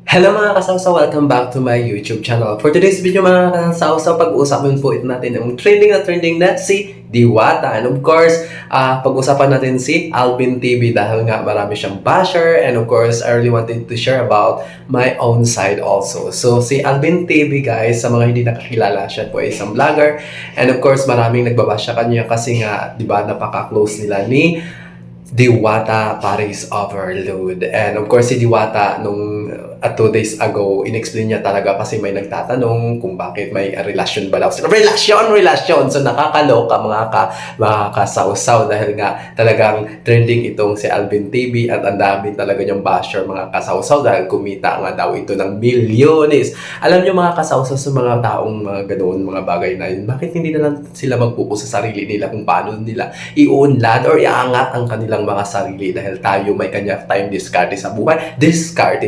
Hello mga kasawsaw! Welcome back to my YouTube channel. For today's video mga kasawsaw, pag-uusapan po natin ang trending na si Diwata. And of course, pag-usapan natin si Alvin TV dahil nga marami siyang basher. And of course, I really wanted to share about my own side also. So si Alvin TV guys, sa mga hindi nakakilala, siya po ay isang vlogger. And of course, maraming nagbabash sa kanya kasi nga, di ba, napaka-close nila ni Diwata Paris Overload. And of course, si Diwata nung 2 days ago, in-explain niya talaga kasi may nagtatanong kung bakit may relasyon ba daw. Relasyon! So nakakaloka mga kasawsaw dahil nga talagang trending itong si Alvin TV at ang dami talaga niyang basher mga kasawsaw dahil kumita nga daw ito ng milyones. Alam niyo mga kasawsaw sa mga taong mga ganoon, mga bagay na yun, bakit hindi na lang sila mag-focus sa sarili nila kung paano nila i-unlad or iangat ang kanilang mga sarili dahil tayo may kanya tayong diskarte sa buhay. Diskarte